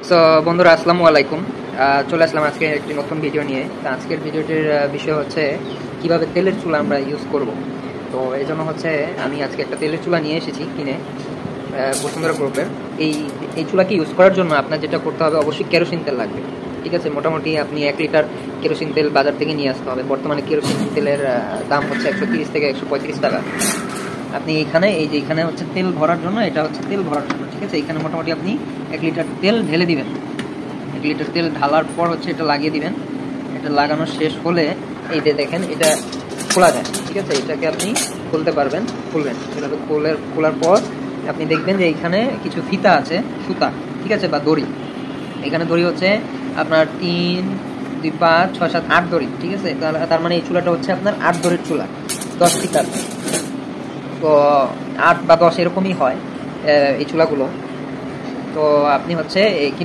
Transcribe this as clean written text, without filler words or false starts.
So বন্ধুরা আসসালামু আলাইকুম। চলে আসলাম আজকে একটি নতুন ভিডিও নিয়ে। তো আজকের ভিডিওটির বিষয় হচ্ছে কিভাবে তেলের চুলা আমরা ইউজ করব। তো এই জন্য হচ্ছে আমি আজকে একটা তেলের চুলা নিয়ে এসেছি কিনে বসুন্ধরা গ্রুপের। এই চুলাকে ইউজ করার জন্য আপনার যেটা করতে হবে, অবশ্যই কেরোসিন তেল লাগবে। ঠিক আছে, মোটামুটি আপনি 1 লিটার কেরোসিন তেল বাজার থেকে নিয়ে আসতে হবে। বর্তমানে কেরোসিন তেলের দাম হচ্ছে 130 থেকে 135 টাকা। আপনি এখানে হচ্ছে তেল ভরার জন্য, এটা হচ্ছে তেল ভরার জন্য। ঠিক আছে, এখানে মোটামুটি আপনি 1 লিটার তেল ঢেলে দিবেন। 1 লিটার তেল ঢালার পর হচ্ছে এটা লাগিয়ে দিবেন। এটা লাগানো শেষ হলে এই যে দেখেন এটা খোলা যায়। ঠিক আছে, এটাকে আপনি খুলতে পারবেন, খুলবেন। এভাবে খোলার পর আপনি দেখবেন যে এখানে কিছু ফিতা আছে, সুতা, ঠিক আছে, বা দড়ি। এখানে দড়ি হচ্ছে আপনার 3, 2, 5, 6, 7, 8 দড়ি। ঠিক আছে, তার মানে এই চুলাটা হচ্ছে আপনার 8 দড়ির চুলা, 10 ফিতার। তো 8 বা 10 এরকমই হয় এই চুলাগুলো। তো আপনি হচ্ছে